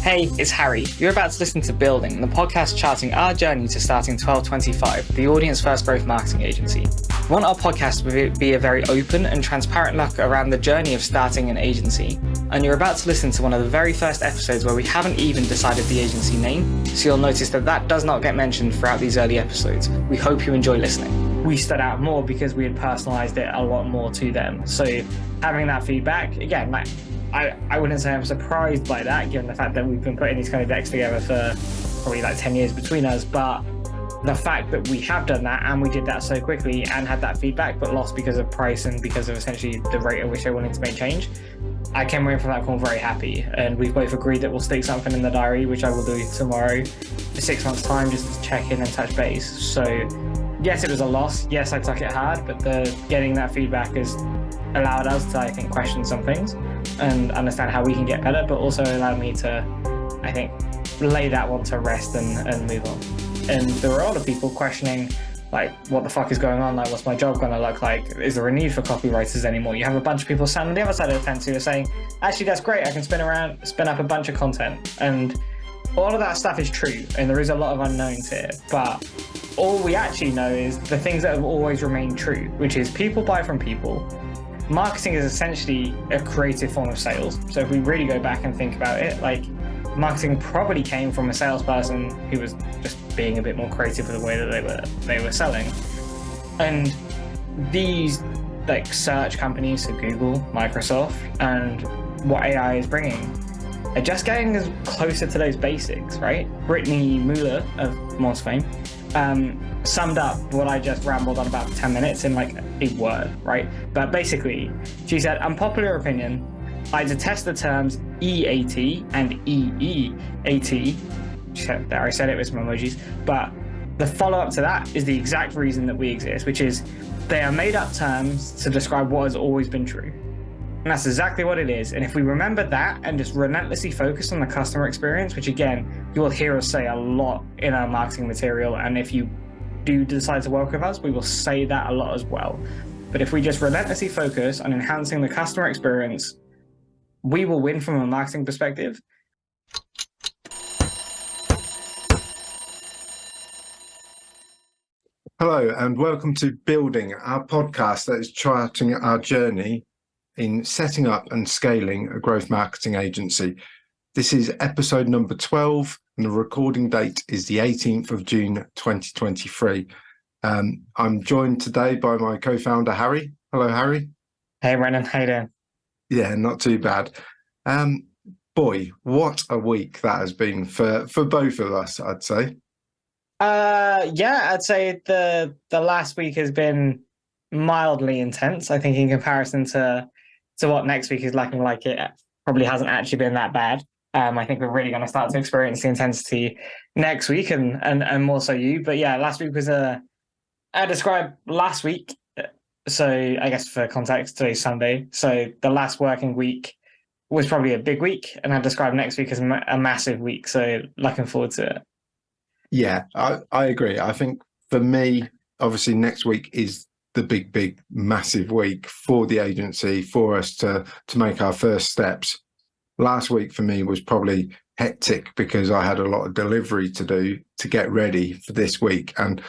Hey, it's Harry. You're about to listen to Building, the podcast charting our journey to starting 1225, the audience first growth marketing agency. We want our podcast to be a very open and transparent look around the journey of starting an agency. And you're about to listen to one of the very first episodes where we haven't even decided the agency name, so you'll notice that does not get mentioned throughout these early episodes. We hope you enjoy listening. We stood out more because we had personalized it a lot more to them. So having that feedback, again, I wouldn't say I'm surprised by that, given the fact that we've been putting these kind of decks together for probably 10 years between us. But the fact that we have done that and we did that so quickly and had that feedback, but lost because of price and because of essentially the rate at which they wanted to make change, I came away from that call very happy. And we've both agreed that we'll stick something in the diary, which I will do tomorrow for 6 months' time, just to check in and touch base. So yes, it was a loss. Yes, I took it hard, but getting that feedback has allowed us to, I think, question some things and understand how we can get better, but also allowed me to, I think, lay that one to rest and move on. And there were a lot of people questioning, what the fuck is going on? What's my job going to look like? Is there a need for copywriters anymore? You have a bunch of people sat on the other side of the fence who are saying, actually, that's great. I can spin up a bunch of content. And all of that stuff is true. And there is a lot of unknowns here. But all we actually know is the things that have always remained true, which is people buy from people. Marketing is essentially a creative form of sales. So if we really go back and think about it, marketing probably came from a salesperson who was just being a bit more creative with the way that they were selling. And these search companies, so Google, Microsoft, and what AI is bringing are just getting us closer to those basics, right? Brittany Mueller of Moz fame summed up what I just rambled on about for 10 minutes in a word, right? But basically, she said, unpopular opinion, I detest the terms EAT and EEAT. She said, there, I said it with some emojis. But the follow-up to that is the exact reason that we exist, which is they are made up terms to describe what has always been true. And that's exactly what it is. And if we remember that and just relentlessly focus on the customer experience, which again, you will hear us say a lot in our marketing material. And if you do decide to work with us, we will say that a lot as well. But if we just relentlessly focus on enhancing the customer experience, we will win from a marketing perspective. Hello, and welcome to Building, our podcast that is charting our journey in setting up and scaling a growth marketing agency. This is episode number 12, and the recording date is the 18th of June, 2023. I'm joined today by my co-founder, Harry. Hello, Harry. Hey, Brennan. How you doing? Yeah, not too bad. Boy, what a week that has been for both of us, I'd say. Yeah, I'd say the last week has been mildly intense. I think in comparison to what next week is looking like, it probably hasn't actually been that bad. I think we're really going to start to experience the intensity next week and more so you. But yeah, last week was I described last week. So I guess for context, today's Sunday. So the last working week was probably a big week, and I described next week as a massive week. So looking forward to it. Yeah, I agree. I think for me, obviously next week is the big, massive week for the agency, for us to make our first steps. Last week for me was probably hectic because I had a lot of delivery to do to get ready for this week. And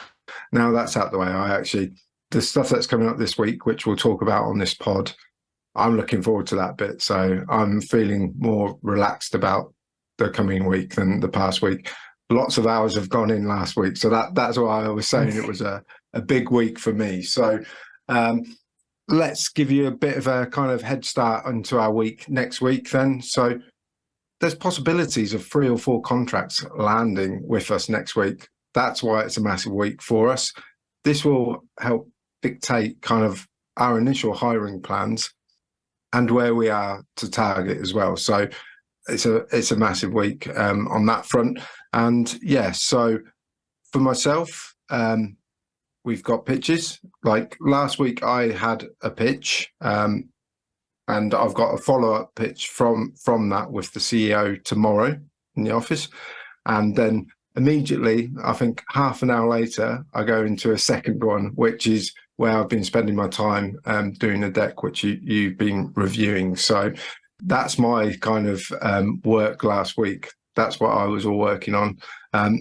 now that's out the way, the stuff that's coming up this week, which we'll talk about on this pod, I'm looking forward to that bit. So I'm feeling more relaxed about the coming week than the past week. Lots of hours have gone in last week. So that's why I was saying it was a big week for me. So let's give you a bit of a kind of head start into our week next week then. So there's possibilities of 3 or 4 contracts landing with us next week. That's why it's a massive week for us. This will help dictate kind of our initial hiring plans and where we are to target as well. So it's a massive week on that front. And yeah, so for myself, we've got pitches. Like last week I had a pitch and I've got a follow-up pitch from that with the CEO tomorrow in the office. And then immediately, I think half an hour later, I go into a second one, which is where I've been spending my time doing a deck, which you've been reviewing. So that's my kind of work last week. that's what I was all working on.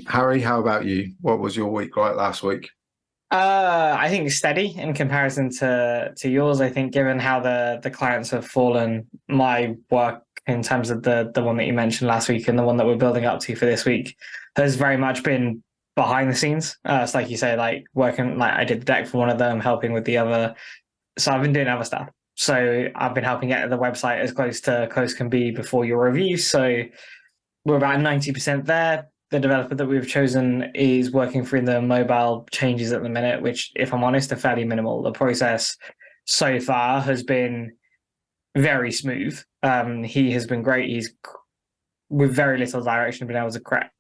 Harry, how about you? What was your week like last week? I think steady in comparison to yours. I think given how the clients have fallen, my work in terms of the one that you mentioned last week and the one that we're building up to for this week has very much been behind the scenes. It's like you say, like working, like I did the deck for one of them, helping with the other. So I've been doing other stuff. So I've been helping get the website as close can be before your review. So we're about 90% there. The developer that we've chosen is working through the mobile changes at the minute, which, if I'm honest, are fairly minimal. The process so far has been very smooth. He has been great. He's with very little direction been able to crack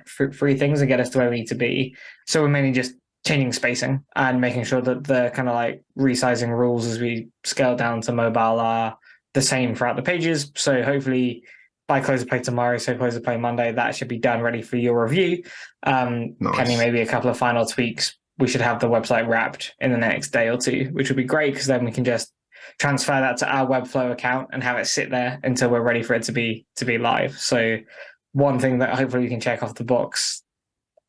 through things and get us to where we need to be. So we're mainly just changing spacing and making sure that the kind of like resizing rules as we scale down to mobile are the same throughout the pages. So hopefully by close of play tomorrow, so close of play Monday, that should be done ready for your review. Nice. Pending maybe a couple of final tweaks, we should have the website wrapped in the next day or two, which would be great because then we can just transfer that to our Webflow account and have it sit there until we're ready for it to be live. So one thing that hopefully we can check off the box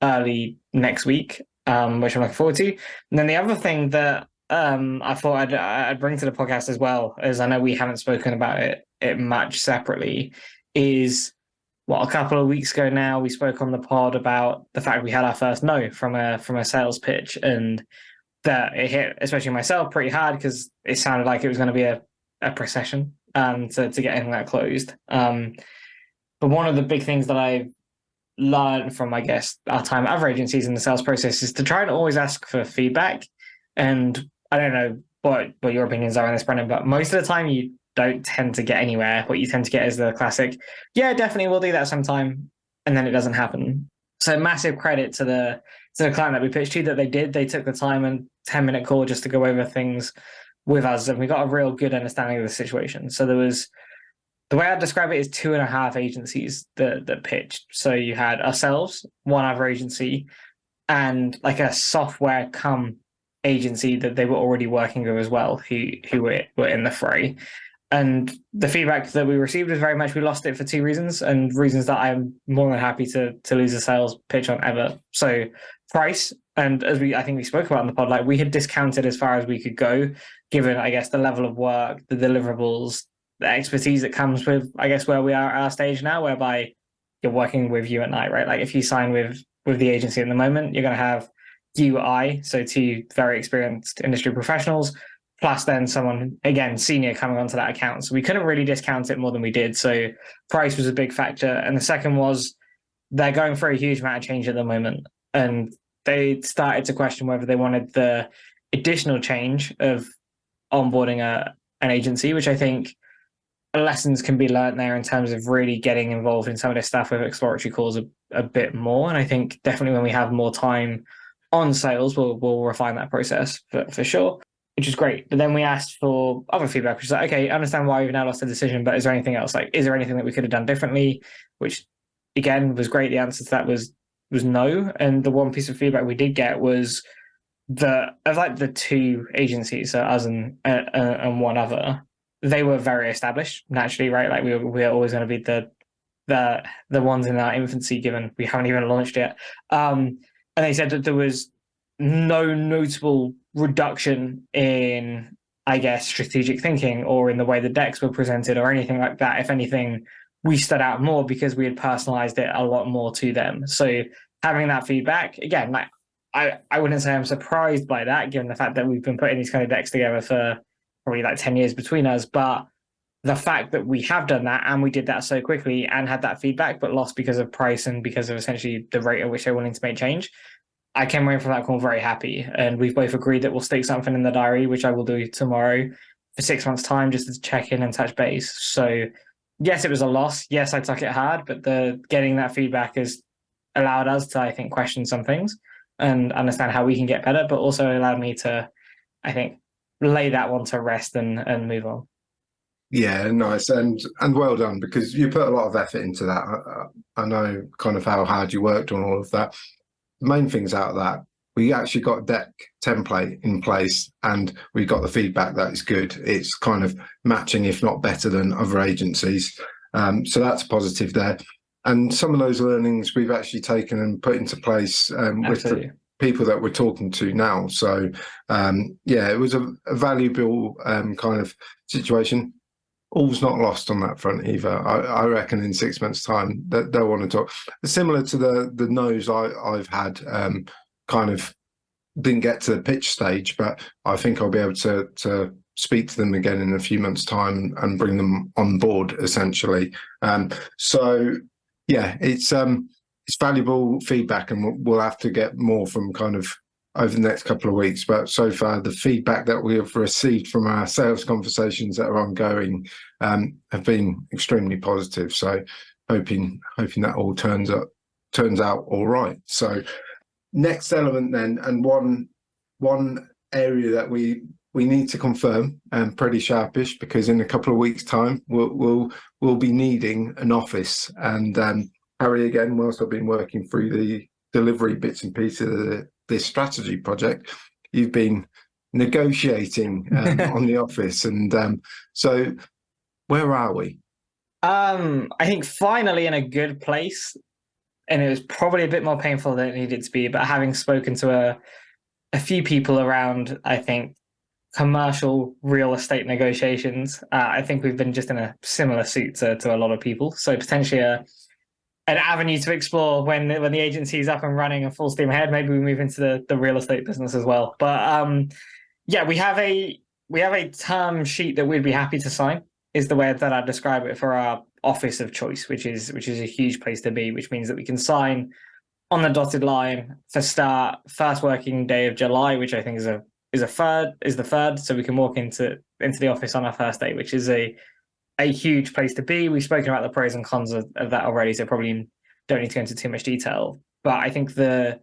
early next week, which I'm looking forward to. And then the other thing that I thought I'd bring to the podcast as well, as I know we haven't spoken about it much separately, is a couple of weeks ago now we spoke on the pod about the fact we had our first no from a sales pitch, and that it hit especially myself pretty hard because it sounded like it was going to be a procession to get anything that closed. But one of the big things that I've learned from, I guess, our time at other agencies in the sales process is to try and always ask for feedback. And I don't know what your opinions are on this, Brendan, but most of the time you don't tend to get anywhere. What you tend to get is the classic, yeah, definitely we'll do that sometime, and then it doesn't happen. So massive credit to the client that we pitched to that they took the time and 10-minute call just to go over things with us, and we got a real good understanding of the situation. So there was, the way I'd describe it is 2.5 agencies that pitched. So you had ourselves, one other agency, and like a software agency that they were already working with as well, who were in the fray. And the feedback that we received was very much we lost it for 2 reasons, and reasons that I'm more than happy to lose a sales pitch on ever. So price, and as I think we spoke about in the pod, like we had discounted as far as we could go, given, I guess, the level of work, the deliverables, the expertise that comes with, I guess, where we are at our stage now, whereby you're working with you at night, right? Like if you sign with the agency at the moment, you're going to have UI, so 2 very experienced industry professionals, plus then someone, again, senior coming onto that account. So we couldn't really discount it more than we did. So price was a big factor. And the second was they're going through a huge amount of change at the moment. And they started to question whether they wanted the additional change of onboarding an agency, which I think lessons can be learned there in terms of really getting involved in some of this stuff with exploratory calls a bit more. And I think definitely when we have more time on sales, we'll refine that process for sure, which is great. But then we asked for other feedback, which is like, okay, I understand why we've now lost the decision, but is there anything else? Like, is there anything that we could have done differently? Which, again, was great. The answer to that was no. And the one piece of feedback we did get was the 2 agencies, so us and one other, they were very established naturally, right? Like we're always going to be the ones in our infancy, given we haven't even launched yet. And they said that there was no notable reduction in, I guess, strategic thinking or in the way the decks were presented or anything like that. If anything, we stood out more because we had personalized it a lot more to them. So having that feedback, again, like I wouldn't say I'm surprised by that, given the fact that we've been putting these kind of decks together for probably like 10 years between us. But the fact that we have done that and we did that so quickly and had that feedback, but lost because of price and because of essentially the rate at which they're willing to make change, I came away from that call very happy. And we've both agreed that we'll stick something in the diary, which I will do tomorrow for 6 months' time, just to check in and touch base. So yes, it was a loss. Yes, I took it hard, but getting that feedback has allowed us to, I think, question some things and understand how we can get better, but also allowed me to, I think, lay that one to rest and move on. Yeah, nice. And well done, because you put a lot of effort into that. I know kind of how hard you worked on all of that. The main things out of that, we actually got a deck template in place and we got the feedback that it's good. It's kind of matching, if not better than other agencies. So that's positive there. And some of those learnings we've actually taken and put into place with the people that we're talking to now. So it was a valuable kind of situation. All's not lost on that front either. I reckon in 6 months' time that they'll want to talk. Similar to the no's I've had, kind of didn't get to the pitch stage, but I think I'll be able to speak to them again in a few months' time and bring them on board essentially. It's valuable feedback, and we'll have to get more from kind of over the next couple of weeks. But so far, the feedback that we have received from our sales conversations that are ongoing have been extremely positive. So hoping that all turns out all right. So next element then, and one area that we need to confirm, pretty sharpish, because in a couple of weeks' time we'll be needing an office. And Harry, again, whilst I've been working through the delivery bits and pieces of this strategy project, you've been negotiating on the office, and so where are we? I think finally in a good place, and it was probably a bit more painful than it needed to be, but having spoken to a few people around, I think, commercial real estate negotiations, I think we've been just in a similar suit to a lot of people. So potentially an avenue to explore when the agency is up and running and full steam ahead. Maybe we move into the real estate business as well. But we have a term sheet that we'd be happy to sign, is the way that I'd describe it, for our office of choice, which is a huge place to be, which means that we can sign on the dotted line for start first working day of July, which I think is the third, so we can walk into the office on our first day, which is a huge place to be. We've spoken about the pros and cons of that already, so probably don't need to go into too much detail. But I think the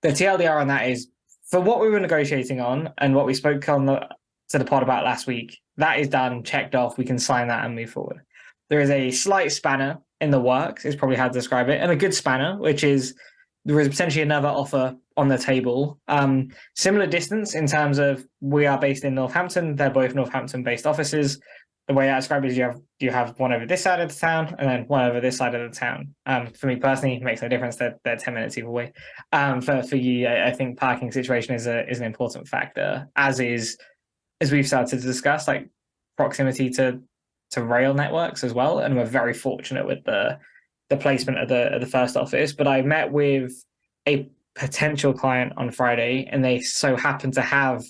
TLDR on that is, for what we were negotiating on and what we spoke on to the pod about last week, that is done, checked off. We can sign that and move forward. There is a slight spanner in the works, is probably how to describe it, and a good spanner, which is there is potentially another offer on the table. Similar distance in terms of, we are based in Northampton. They're both Northampton-based offices. The way I describe it is you have one over this side of the town and then one over this side of the town. For me personally, it makes no difference. They're 10 minutes either way. For you, I think parking situation is an important factor, as we've started to discuss, like proximity to rail networks as well. And we're very fortunate with the placement of the first office. But I met with a potential client on Friday, and they so happen to have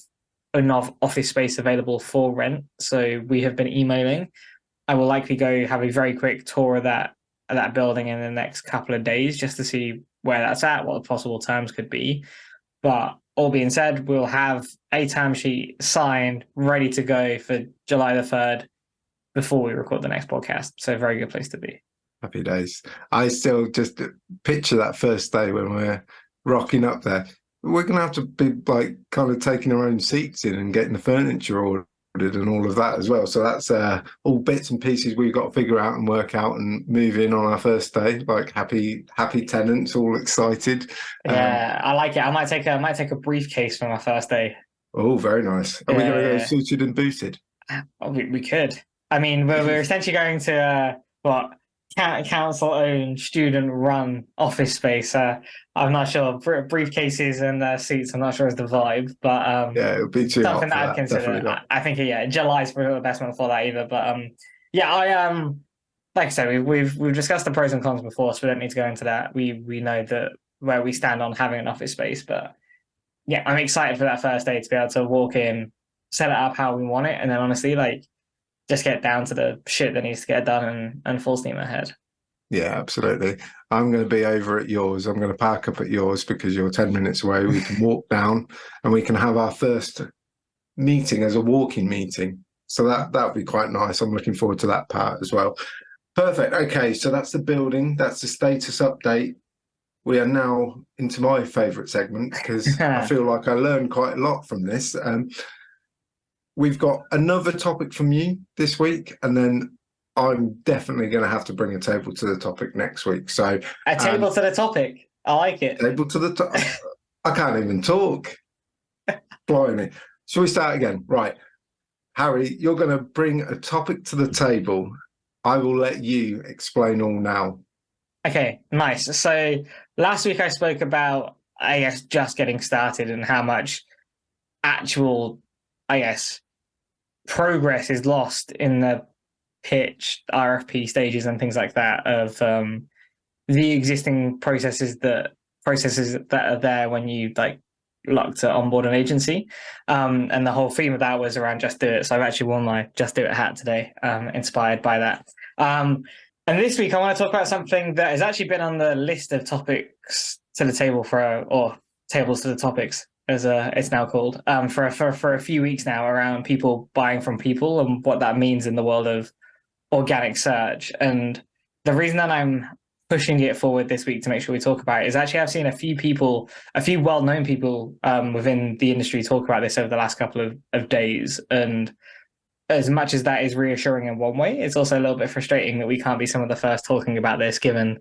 enough office space available for rent. So we have been emailing. I will likely go have a very quick tour of that building in the next couple of days, just to see where that's at, what the possible terms could be. But all being said, we'll have a term sheet signed, ready to go for July the 3rd before we record the next podcast. So a very good place to be. Happy days. I still just picture that first day when we're rocking up there. We're going to have to be like kind of taking our own seats in and getting the furniture ordered and all of that as well. So that's all bits and pieces we've got to figure out and work out and move in on our first day. Like happy tenants, all excited. Yeah, I like it. I might take a briefcase for my first day. Oh, very nice. Are we going to go suited and booted? We could. I mean, we're essentially going to council-owned, student-run office space. I'm not sure. Briefcases and seats, I'm not sure is the vibe, but it would be too something hot that I'd consider. I think July's probably the best one for that either. But like I said, we've discussed the pros and cons before, so we don't need to go into that. We know that where we stand on having an office space, but yeah, I'm excited for that first day to be able to walk in, set it up how we want it, and then honestly, like, just get down to the shit that needs to get done and full steam ahead. Yeah, absolutely. I'm going to be over at yours. I'm going to park up at yours because you're 10 minutes away. We can walk down and we can have our first meeting as a walking meeting. So that would be quite nice. I'm looking forward to that part as well. Perfect. Okay, so that's the building. That's the status update. We are now into my favourite segment because I feel like I learned quite a lot from this. We've got another topic from you this week, and then I'm definitely going to have to bring a table to the topic next week. So a table to the topic. I like it. Table to the topic. I can't even talk. Blimey. Shall we start again? Right. Harry, you're going to bring a topic to the table. I will let you explain all now. Okay, nice. So last week I spoke about, I guess, just getting started and how much actual, I guess, progress is lost in the pitch, RFP stages, and things like that of the existing processes that are there when you like look to onboard an agency. And the whole theme of that was around just do it. So I've actually worn my Just Do It hat today, inspired by that. And this week I want to talk about something that has actually been on the list of topics to the table or tables to the topics, as it's now called, for a few weeks now, around people buying from people and what that means in the world of organic search. And the reason that I'm pushing it forward this week to make sure we talk about it is actually I've seen a few well-known people within the industry talk about this over the last couple of days. And as much as that is reassuring in one way, it's also a little bit frustrating that we can't be some of the first talking about this, given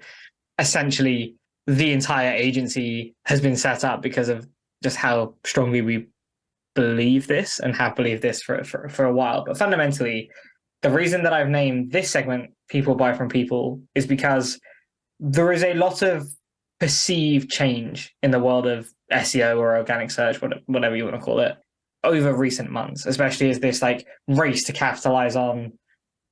essentially the entire agency has been set up because of just how strongly we believe this and have believed this for a while. But fundamentally, the reason that I've named this segment People Buy From People is because there is a lot of perceived change in the world of SEO or organic search, whatever you want to call it, over recent months, especially as this like race to capitalize on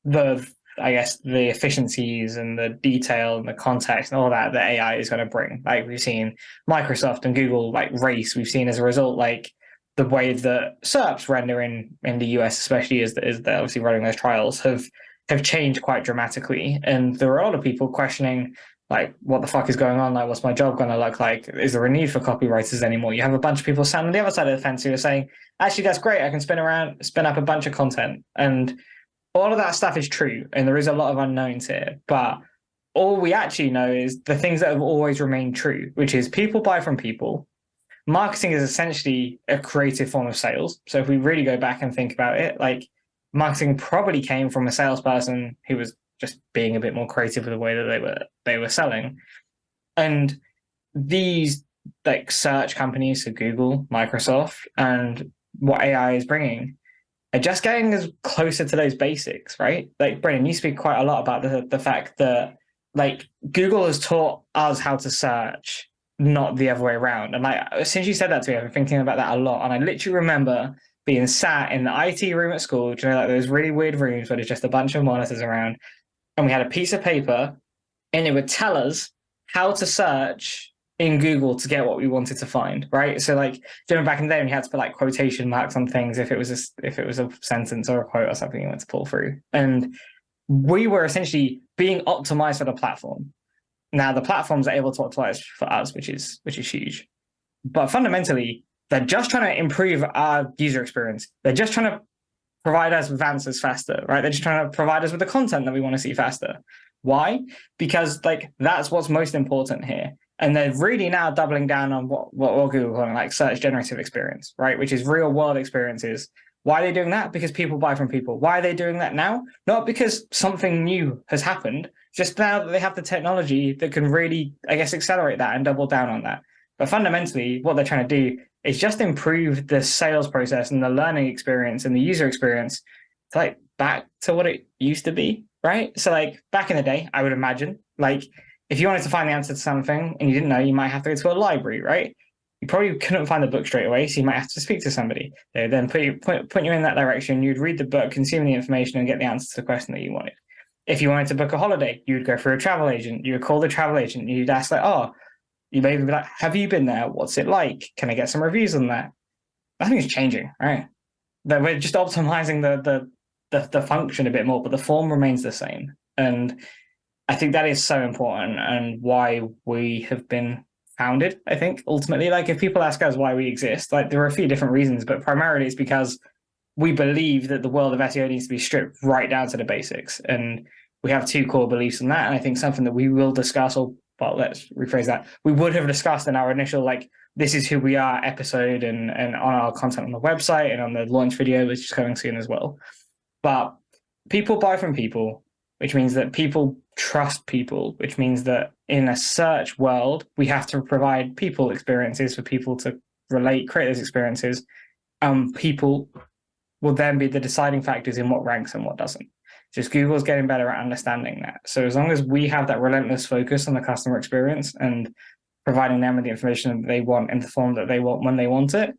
the efficiencies and the detail and the context and all that AI is going to bring. Like we've seen Microsoft and Google like race. We've seen as a result like the way that SERPs render in the US, especially as they're obviously running those trials, have changed quite dramatically. And there are a lot of people questioning like what the fuck is going on? Like what's my job going to look like? Is there a need for copywriters anymore? You have a bunch of people sat on the other side of the fence who are saying, actually, that's great. I can spin up a bunch of content. And all of that stuff is true. And there is a lot of unknowns here. But all we actually know is the things that have always remained true, which is people buy from people. Marketing is essentially a creative form of sales. So if we really go back and think about it, like marketing probably came from a salesperson who was just being a bit more creative with the way that they were selling. And these like search companies, so Google, Microsoft, and what AI is bringing are just getting us closer to those basics, right? Like Brennan, you speak quite a lot about the fact that like Google has taught us how to search, not the other way around. And like since you said that to me, I've been thinking about that a lot. And I literally remember being sat in the IT room at school, you know, like those really weird rooms where there's just a bunch of monitors around, and we had a piece of paper, and it would tell us how to search in Google to get what we wanted to find, right? So like during back in the day, when you had to put like quotation marks on things if it was a sentence or a quote or something you wanted to pull through, and we were essentially being optimized for the platform. Now the platforms are able to optimize for us, which is huge, but fundamentally they're just trying to improve our user experience. They're just trying to provide us with answers faster, right? They're just trying to provide us with the content that we want to see faster. Why? Because like that's what's most important here. And they're really now doubling down on what Google calling like search generative experience, right? Which is real world experiences. Why are they doing that? Because people buy from people. Why are they doing that now? Not because something new has happened, just now that they have the technology that can really, I guess, accelerate that and double down on that. But fundamentally, what they're trying to do is just improve the sales process and the learning experience and the user experience to like back to what it used to be, right? So like back in the day, I would imagine, like if you wanted to find the answer to something and you didn't know, you might have to go to a library, right? You probably couldn't find the book straight away, so you might have to speak to somebody. They would then put you in that direction. You'd read the book, consume the information, and get the answer to the question that you wanted. If you wanted to book a holiday, you would go through a travel agent. You would call the travel agent. You'd ask like, oh, you maybe be like, have you been there? What's it like? Can I get some reviews on that? I think it's changing, right? That we're just optimizing the function a bit more, but the form remains the same. And I think that is so important and why we have been founded, I think, ultimately. Like if people ask us why we exist, like there are a few different reasons, but primarily it's because we believe that the world of SEO needs to be stripped right down to the basics. And we have two core beliefs in that. And I think something that we will discuss, or well, let's rephrase that. We would have discussed in our initial, like, this is who we are episode and on our content on the website and on the launch video, which is coming soon as well. But people buy from people, which means that people trust people, which means that in a search world, we have to provide people experiences for people to create those experiences. People will then be the deciding factors in what ranks and what doesn't. Just Google's getting better at understanding that. So as long as we have that relentless focus on the customer experience and providing them with the information that they want in the form that they want when they want it,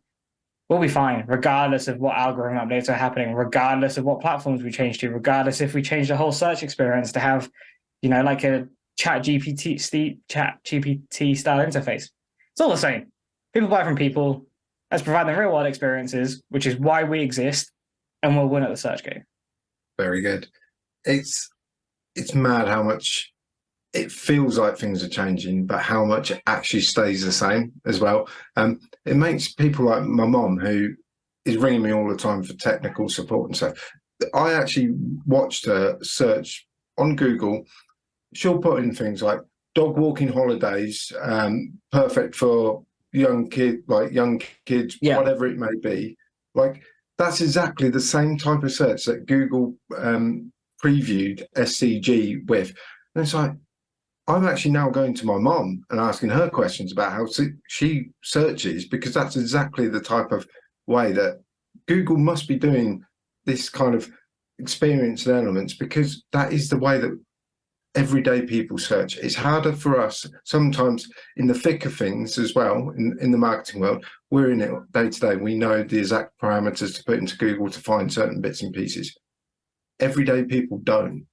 we'll be fine, regardless of what algorithm updates are happening, regardless of what platforms we change to, regardless if we change the whole search experience to have, like a chat GPT style interface. It's all the same. People buy from people. Let's provide them real world experiences, which is why we exist, and we'll win at the search game. Very good. It's mad how much it feels like things are changing, but how much it actually stays the same as well. It makes people like my mom, who is ringing me all the time for technical support and stuff. I actually watched her search on Google. She'll put in things like dog walking holidays, perfect for young kids, whatever it may be. Like, that's exactly the same type of search that Google previewed SCG with. And it's like, I'm actually now going to my mom and asking her questions about how she searches, because that's exactly the type of way that Google must be doing this kind of experience and elements, because that is the way that everyday people search. It's harder for us sometimes in the thick of things as well, in the marketing world. We're in it day to day. We know the exact parameters to put into Google to find certain bits and pieces. Everyday people don't.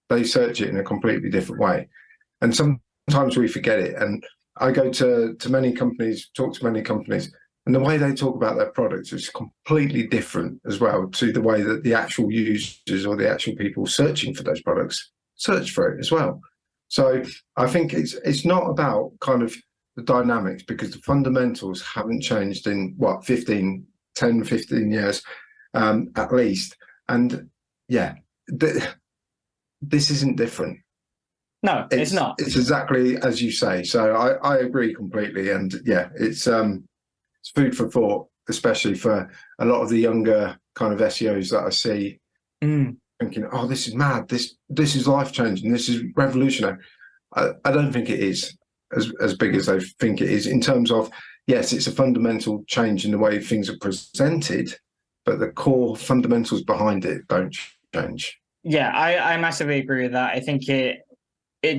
They search it in a completely different way. And sometimes we forget it. And I go to many companies, talk to many companies, and the way they talk about their products is completely different as well to the way that the actual users or the actual people searching for those products search for it as well. So I think it's not about kind of the dynamics, because the fundamentals haven't changed in 10, 15 years at least. And yeah, this isn't different. No, it's not. It's exactly as you say. So I agree completely. And yeah, it's food for thought, especially for a lot of the younger kind of SEOs that I see, thinking, oh, this is mad. This is life-changing. This is revolutionary. I don't think it is as big as they think it is, in terms of, yes, it's a fundamental change in the way things are presented, but the core fundamentals behind it don't change. Yeah, I massively agree with that. I think it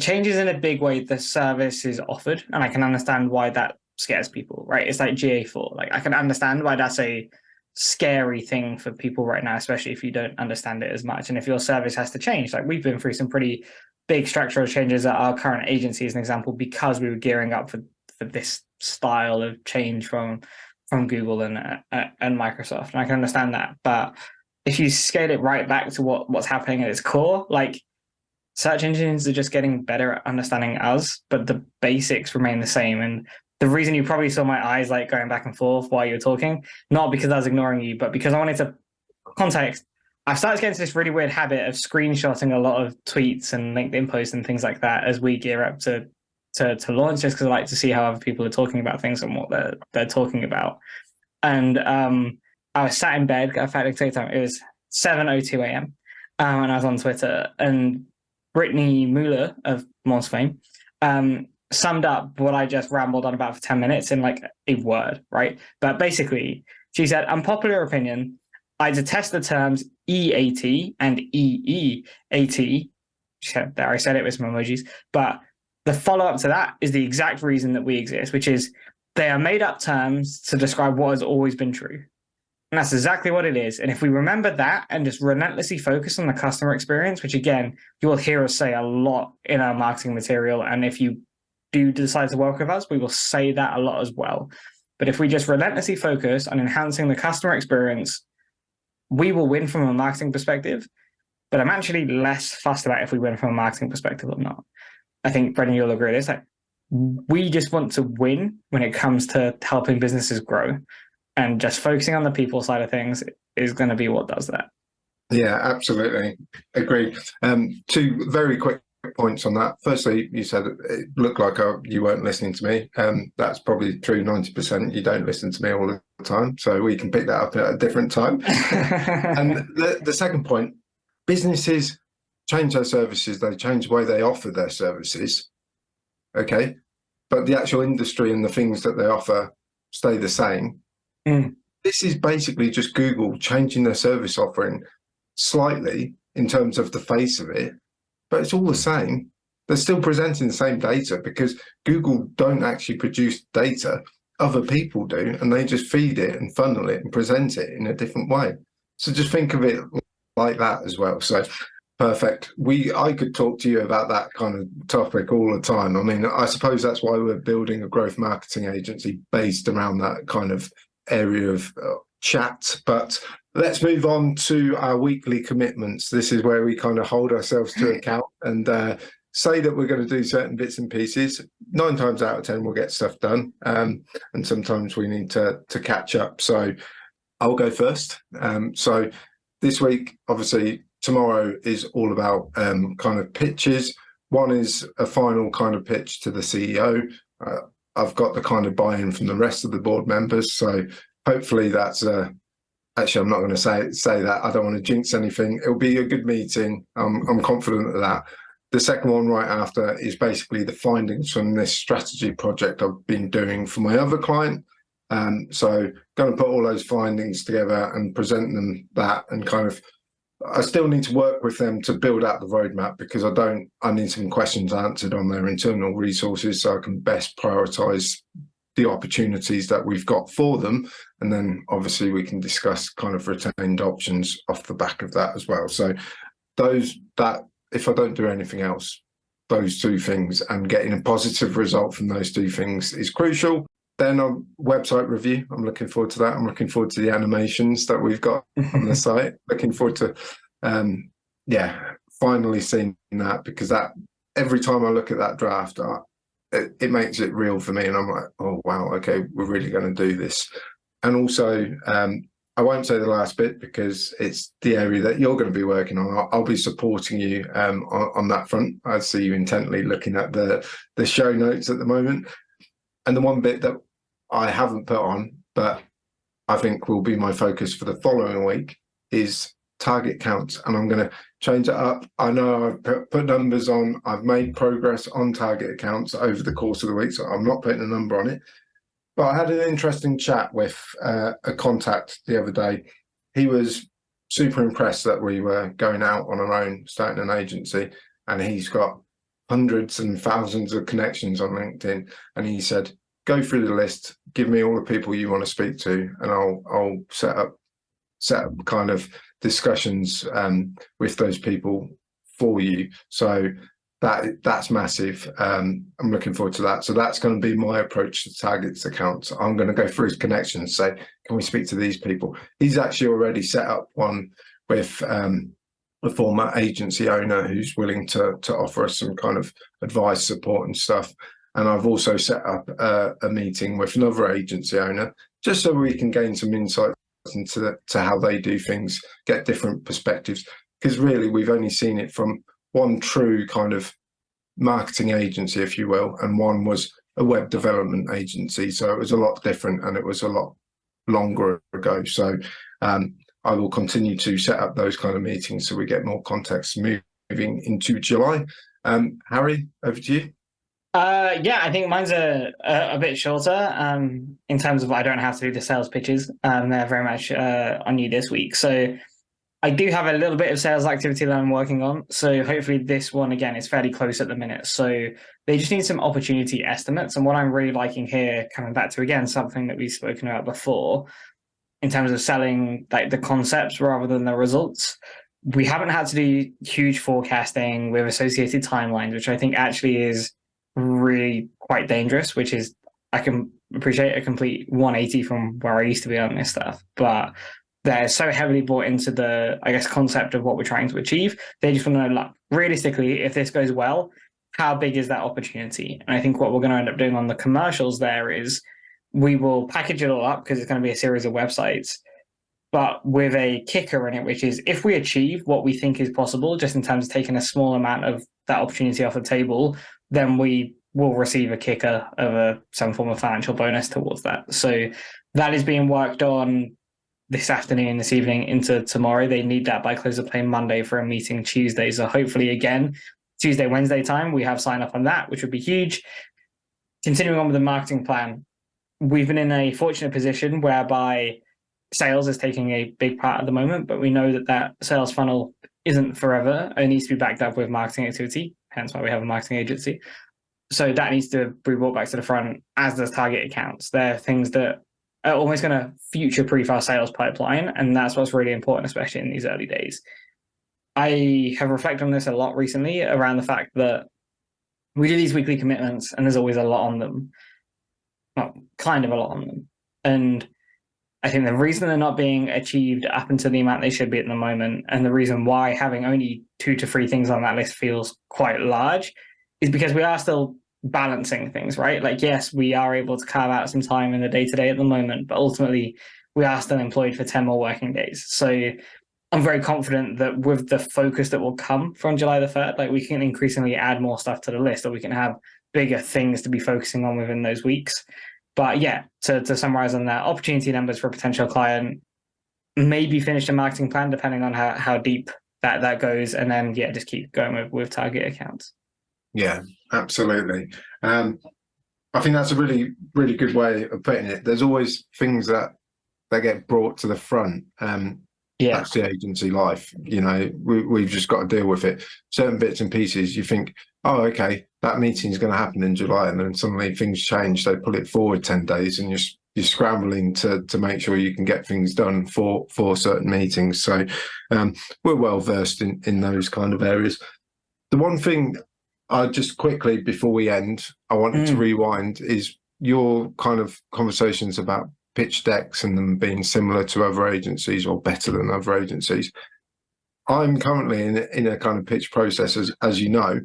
changes in a big way the service is offered, and I can understand why that scares people, right? It's like GA4. Like, I can understand why that's a scary thing for people right now, especially if you don't understand it as much. And if your service has to change, like we've been through some pretty big structural changes at our current agency, as an example, because we were gearing up for this style of change from Google and Microsoft. And I can understand that. But if you scale it right back to what's happening at its core, like, search engines are just getting better at understanding us, but the basics remain the same. And the reason you probably saw my eyes like going back and forth while you were talking, not because I was ignoring you, but because I wanted to context. I've started getting to this really weird habit of screenshotting a lot of tweets and LinkedIn posts and things like that as we gear up to launch, just because I like to see how other people are talking about things and what they're talking about. And I was sat in bed, got a fact time. It was 7:02 a.m. And I was on Twitter, and Brittany Mueller of Moz fame summed up what I just rambled on about for 10 minutes in like a word, right? But basically, she said, unpopular opinion, I detest the terms EAT and EEAT. There, I said it with some emojis. But the follow-up to that is the exact reason that we exist, which is they are made up terms to describe what has always been true. And that's exactly what it is. And if we remember that and just relentlessly focus on the customer experience, which again, you will hear us say a lot in our marketing material. And if you do decide to work with us, we will say that a lot as well. But if we just relentlessly focus on enhancing the customer experience, we will win from a marketing perspective. But I'm actually less fussed about if we win from a marketing perspective or not. I think, Brendan, you'll agree with this. Like, we just want to win when it comes to helping businesses grow. And just focusing on the people side of things is going to be what does that. Yeah, absolutely. Agreed. Two very quick points on that. Firstly, you said it looked like you weren't listening to me. That's probably true 90%. You don't listen to me all the time. So we can pick that up at a different time. And the second point, businesses change their services. They change the way they offer their services. Okay. But the actual industry and the things that they offer stay the same. This is basically just Google changing their service offering slightly in terms of the face of it, but it's all the same. They're still presenting the same data because Google don't actually produce data. Other people do, and they just feed it and funnel it and present it in a different way. So just think of it like that as well. So perfect. I could talk to you about that kind of topic all the time. I mean, I suppose that's why we're building a growth marketing agency based around that kind of area of chat. But let's move on to our weekly commitments. This is where we kind of hold ourselves to account and say that we're going to do certain bits and pieces. 9 times out of 10, we'll get stuff done. And sometimes we need to catch up. So I'll go first. So this week, obviously, tomorrow is all about kind of pitches. One is a final kind of pitch to the CEO. I've got the kind of buy-in from the rest of the board members. So hopefully that's actually, I'm not going to say that. I don't want to jinx anything. It'll be a good meeting. I'm confident of that. The second one right after is basically the findings from this strategy project I've been doing for my other client. So going to put all those findings together and present them that, and kind of, I still need to work with them to build out the roadmap because I need some questions answered on their internal resources so I can best prioritize the opportunities that we've got for them. And then obviously we can discuss kind of retained options off the back of that as well. So if I don't do anything else, those 2 things and getting a positive result from those 2 things is crucial. Then on website review, I'm looking forward to that. I'm looking forward to the animations that we've got on the site. Looking forward to, finally seeing that, because that every time I look at that draft, it makes it real for me. And I'm like, oh, wow, okay, we're really going to do this. And also, I won't say the last bit because it's the area that you're going to be working on. I'll be supporting you on that front. I see you intently looking at the show notes at the moment. And the one bit that I haven't put on, but I think will be my focus for the following week, is target counts. And I'm going to change it up. I know I've put numbers on. I've made progress on target accounts over the course of the week, so I'm not putting a number on it. But I had an interesting chat with a contact the other day. He was super impressed that we were going out on our own, starting an agency, and he's got hundreds and thousands of connections on LinkedIn. And he said, go through the list, give me all the people you want to speak to, and I'll set up kind of discussions with those people for you. So that's massive. I'm looking forward to that. So that's going to be my approach to targets accounts. I'm going to go through his connections and say, can we speak to these people? He's actually already set up one with a former agency owner who's willing to offer us some kind of advice, support and stuff. And I've also set up a meeting with another agency owner just so we can gain some insight into how they do things, get different perspectives. Because really, we've only seen it from one true kind of marketing agency, if you will, and one was a web development agency. So it was a lot different and it was a lot longer ago. So I will continue to set up those kind of meetings so we get more context moving into July. Harry, over to you. I think mine's a bit shorter in terms of I don't have to do the sales pitches. They're very much on you this week. So I do have a little bit of sales activity that I'm working on. So hopefully this one, again, is fairly close at the minute. So they just need some opportunity estimates. And what I'm really liking here, coming back to, again, something that we've spoken about before, in terms of selling like the concepts rather than the results. We haven't had to do huge forecasting with associated timelines, which I think actually is really quite dangerous, which is, I can appreciate a complete 180 from where I used to be on this stuff, but they're so heavily bought into the, I guess, concept of what we're trying to achieve. They just want to know, like, realistically, if this goes well, how big is that opportunity? And I think what we're going to end up doing on the commercials there is we will package it all up because it's going to be a series of websites, but with a kicker in it, which is if we achieve what we think is possible, just in terms of taking a small amount of that opportunity off the table, then we will receive a kicker of some form of financial bonus towards that. So that is being worked on this afternoon, this evening into tomorrow. They need that by close of play Monday for a meeting Tuesday. So hopefully, again, Tuesday, Wednesday time, we have sign up on that, which would be huge. Continuing on with the marketing plan, we've been in a fortunate position whereby sales is taking a big part at the moment, but we know that sales funnel isn't forever. It needs to be backed up with marketing activity, hence why we have a marketing agency. So that needs to be brought back to the front, as does target accounts. They're things that are almost going to future-proof our sales pipeline, and that's what's really important, especially in these early days. I have reflected on this a lot recently around the fact that we do these weekly commitments, and there's always a lot on them. Well, kind of a lot on them. And I think the reason they're not being achieved up until the amount they should be at the moment, and the reason why having only 2 to 3 things on that list feels quite large, is because we are still balancing things, right? Like, yes, we are able to carve out some time in the day-to-day at the moment, but ultimately we are still employed for 10 more working days. So I'm very confident that with the focus that will come from July the 3rd, like, we can increasingly add more stuff to the list, or we can have bigger things to be focusing on within those weeks. But yeah, to summarize on that, opportunity numbers for a potential client, maybe finish a marketing plan depending on how deep that goes, and then yeah, just keep going with target accounts. Yeah, absolutely. I think that's a really, really good way of putting it. There's always things that get brought to the front. That's the agency life. You know, we've just got to deal with it. Certain bits and pieces, you think, oh, okay, that meeting is going to happen in July, and then suddenly things change. They pull it forward 10 days, and you're scrambling to make sure you can get things done for certain meetings. So we're well versed in those kind of areas. The one thing I just quickly, before we end, I wanted to rewind is your kind of conversations about pitch decks and them being similar to other agencies or better than other agencies. I'm currently in a kind of pitch process, as you know,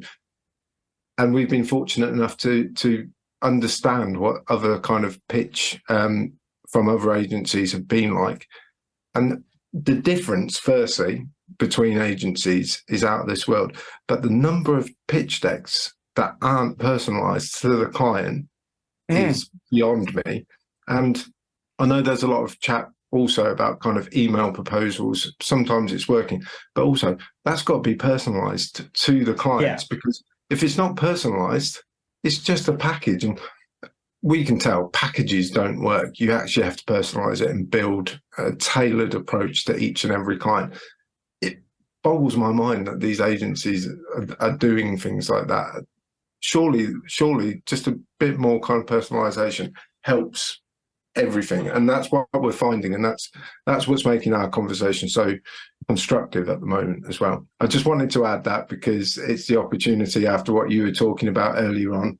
and we've been fortunate enough to understand what other kind of pitch from other agencies have been like. And the difference, firstly, between agencies is out of this world, but the number of pitch decks that aren't personalized to the client is beyond me. And I know there's a lot of chat also about kind of email proposals. Sometimes it's working, but also that's got to be personalized to the clients, because if it's not personalized, it's just a package. And we can tell packages don't work. You actually have to personalize it and build a tailored approach to each and every client. It boggles my mind that these agencies are doing things like that. Surely just a bit more kind of personalization helps everything, and that's what we're finding, and that's what's making our conversation so constructive at the moment as well. I just wanted to add that because it's the opportunity after what you were talking about earlier on.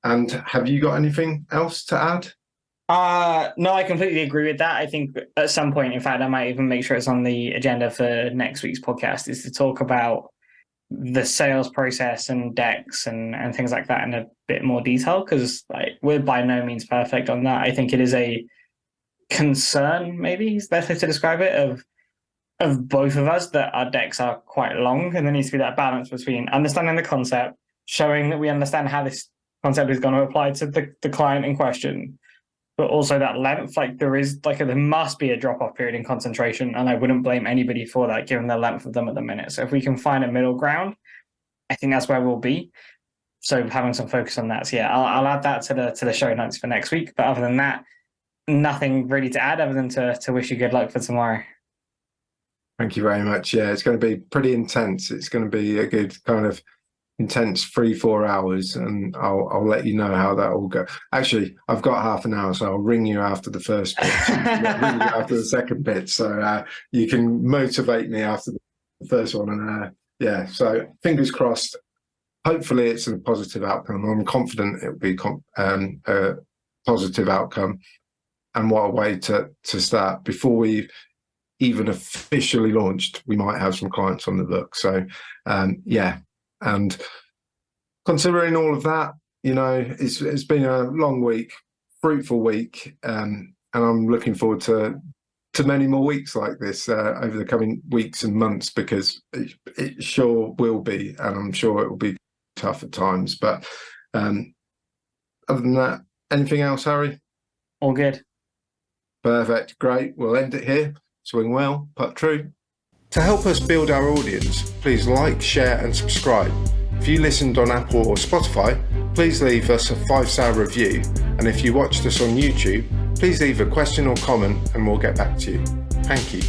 And have you got anything else to add? No, I completely agree with that. I think at some point, in fact, I might even make sure it's on the agenda for next week's podcast, is to talk about the sales process and decks and things like that in a bit more detail, because like, we're by no means perfect on that. I think it is a concern, maybe is the best way to describe it, of both of us, that our decks are quite long, and there needs to be that balance between understanding the concept, showing that we understand how this concept is going to apply to the client in question, but also that length. Like there must be a drop-off period in concentration, and I wouldn't blame anybody for that given the length of them at the minute. So if we can find a middle ground, I think that's where we'll be. So having some focus on that. So yeah, I'll add that to the show notes for next week. But other than that, nothing really to add other than to wish you good luck for tomorrow. Thank you very much. Yeah, it's going to be pretty intense. It's going to be a good kind of intense 3-4 hours, and I'll let you know how that all goes. Actually, I've got half an hour, so I'll ring you after the first pitch, ring you after the second pitch, so you can motivate me after the first one. And yeah, so fingers crossed. Hopefully, it's a positive outcome. I'm confident it will be a positive outcome. And what a way to start. Before we even officially launched, we might have some clients on the book. So yeah. And considering all of that, you know, it's been a long week, fruitful week, and I'm looking forward to many more weeks like this over the coming weeks and months, because it sure will be, and I'm sure it will be tough at times. But other than that, anything else, Harry? All good. Perfect. Great. We'll end it here. Swing well, putt true. To help us build our audience, please like, share and subscribe. If you listened on Apple or Spotify, please leave us a 5-star review. And if you watched us on YouTube, please leave a question or comment and we'll get back to you. Thank you.